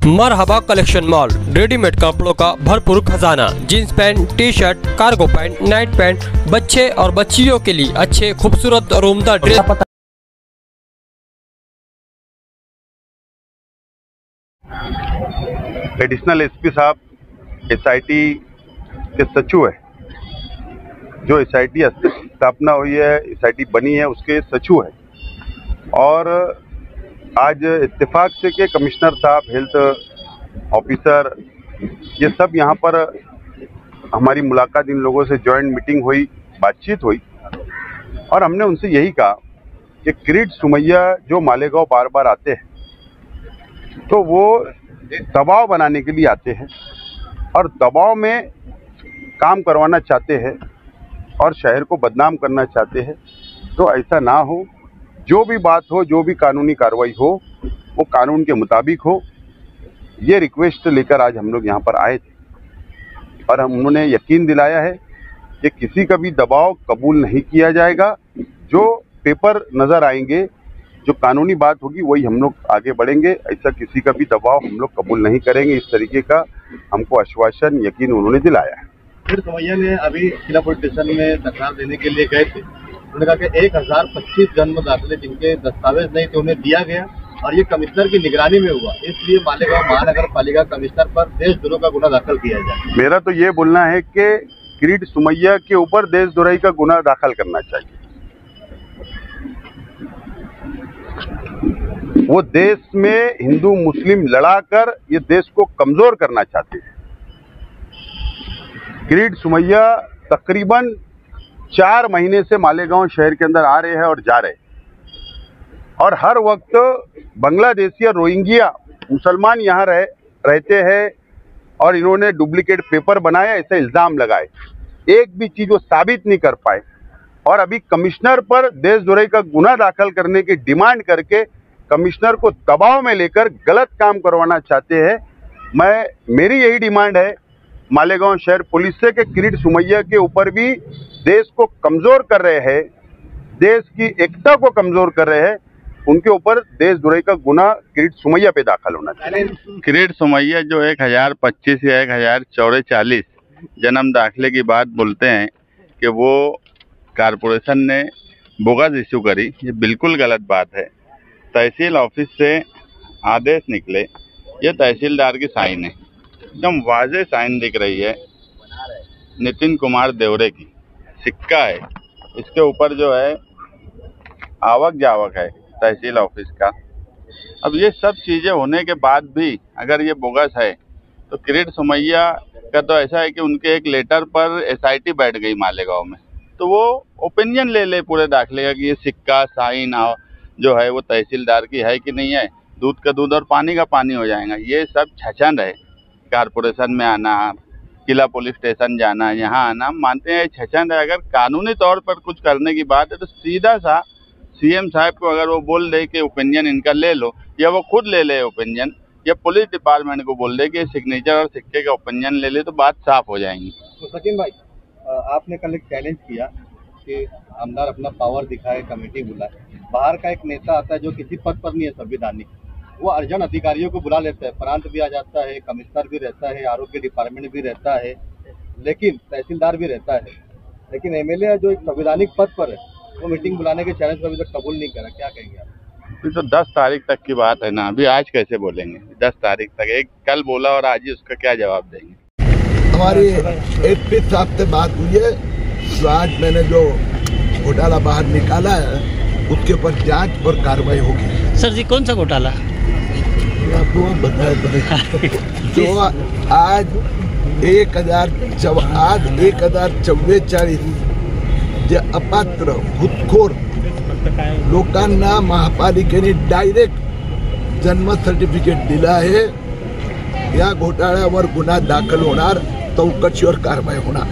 मरहबा collection mall, readymade कपड़ों का भरपूर खजाना। Jeans pant, T shirt, cargo pant, night pant, बच्चे और बच्चियों के लिए अच्छे खूबसूरत और उम्दा ड्रेस। एडिशनल एसपी साहब एसआईटी के सचिव है। जो एसआईटी स्थापना हुई है, एसआईटी बनी है, उसके सचिव है। और आज इत्तेफाक से के कमिश्नर साहब, हेल्थ ऑफिसर, ये सब यहाँ पर हमारी मुलाकात, इन लोगों से जॉइंट मीटिंग हुई, बातचीत हुई। और हमने उनसे यही कहा कि किरीट सुमैया जो मालेगांव बार बार आते हैं तो वो दबाव बनाने के लिए आते हैं और दबाव में काम करवाना चाहते हैं और शहर को बदनाम करना चाहते हैं। तो ऐसा ना हो, जो भी बात हो, जो भी कानूनी कार्रवाई हो, वो कानून के मुताबिक हो। ये रिक्वेस्ट लेकर आज हम लोग यहाँ पर आए थे और उन्होंने यकीन दिलाया है कि किसी का भी दबाव कबूल नहीं किया जाएगा। जो पेपर नज़र आएंगे, जो कानूनी बात होगी, वही हम लोग आगे बढ़ेंगे। ऐसा किसी का भी दबाव हम लोग कबूल नहीं करेंगे। इस तरीके का हमको आश्वासन, यकीन उन्होंने दिलाया है। फिर सुमैया ने अभी किला पुलिस स्टेशन में दरखास्त देने के लिए गए थे। उन्होंने कहा कि 1025 जन्म दाखिले जिनके दस्तावेज नहीं थे उन्हें दिया गया और ये कमिश्नर की निगरानी में हुआ, इसलिए मालेगांव महानगर पालिका कमिश्नर पर देशद्रोह का गुना दाखिल किया जाए। मेरा तो ये बोलना है कि किरीट सुमैया के ऊपर देशद्रोही का गुना दाखिल करना चाहिए। वो देश में हिंदू मुस्लिम लड़ाकर ये देश को कमजोर करना चाहते हैं। किरीट सुमैया तकरीबन 4 महीने से मालेगांव शहर के अंदर आ रहे हैं और जा रहे हैं और हर वक्त बांग्लादेशी और रोहिंग्या मुसलमान यहाँ रहते हैं और इन्होंने डुप्लीकेट पेपर बनाया, ऐसा इल्जाम लगाए। एक भी चीज वो साबित नहीं कर पाए और अभी कमिश्नर पर देशद्रोही का गुना दाखिल करने की डिमांड करके कमिश्नर को दबाव में लेकर गलत काम करवाना चाहते हैं। मेरी यही डिमांड है मालेगांव शहर पुलिस से कि किरीट सुमैया के ऊपर भी देश को कमजोर कर रहे हैं, देश की एकता को कमजोर कर रहे हैं, उनके ऊपर देशद्रोही का गुना किरीट सुमैया पे दाखिल होना चाहिए। किरीट सुमैया जो 1025 या 1044 जन्म दाखिले की बात बोलते हैं कि वो कारपोरेशन ने बोगस इशू करी, ये बिल्कुल गलत बात है। तहसील ऑफिस से आदेश निकले, ये तहसीलदार की साइन है, एकदम वाज़ेह साइन दिख रही है, नितिन कुमार देवरे की सिक्का है। इसके ऊपर जो है आवक जावक है तहसील ऑफिस का। अब ये सब चीज़ें होने के बाद भी अगर ये बोगस है तो किरीट सुमैया का तो ऐसा है कि उनके एक लेटर पर एसआईटी बैठ गई मालेगांव में, तो वो ओपिनियन ले पूरे दाखिले का कि ये सिक्का साइन जो है वो तहसीलदार की है कि नहीं है। दूध का दूध और पानी का पानी हो जाएगा। ये सब छछन है। कारपोरेशन में आना, किला पुलिस स्टेशन जाना, यहाँ आना, मानते हैं छछन है। अगर कानूनी तौर पर कुछ करने की बात है तो सीधा सा सीएम साहब को अगर वो बोल दे कि ओपिनियन इनका ले लो, या वो खुद ले ओपिनियन, या पुलिस डिपार्टमेंट को बोल दे कि सिग्नेचर और सिक्के का ओपिनियन ले ले, तो बात साफ हो जाएंगी। तो सचिन भाई, आपने कल एक चैलेंज किया कि आमदार अपना पावर दिखाए, कमेटी बुलाए। बाहर का एक नेता आता है जो किसी पद पर नहीं है संवैधानिक, वो अर्जन अधिकारियों को बुला लेता है, प्रांत भी आ जाता है, कमिश्नर भी रहता है, आरोग्य डिपार्टमेंट भी रहता है, लेकिन तहसीलदार भी रहता है, लेकिन एमएलए जो एक संवैधानिक पद पर है वो मीटिंग बुलाने के चैलेंज को अभी तक कबूल नहीं करा। क्या कहेंगे आप? अभी तो 10 तारीख तक की बात है ना, अभी आज कैसे बोलेंगे? 10 तारीख तक, एक कल बोला और आज ही उसका क्या जवाब देंगे? हमारी एसपी साहब से बात हुई है, तो आज मैंने जो घोटाला बाहर निकाला है उसके ऊपर जांच और कार्रवाई होगी। सर जी, कौन सा घोटाला? आपको बताया जो आज 1044 जे अपात्र हुतखोर लोकांना महापालिकेने डायरेक्ट जन्म सर्टिफिकेट दिला आहे, या घोटाळ्यावर गुन्हा दाखल होणार, चौकशी और कारवाई होणार।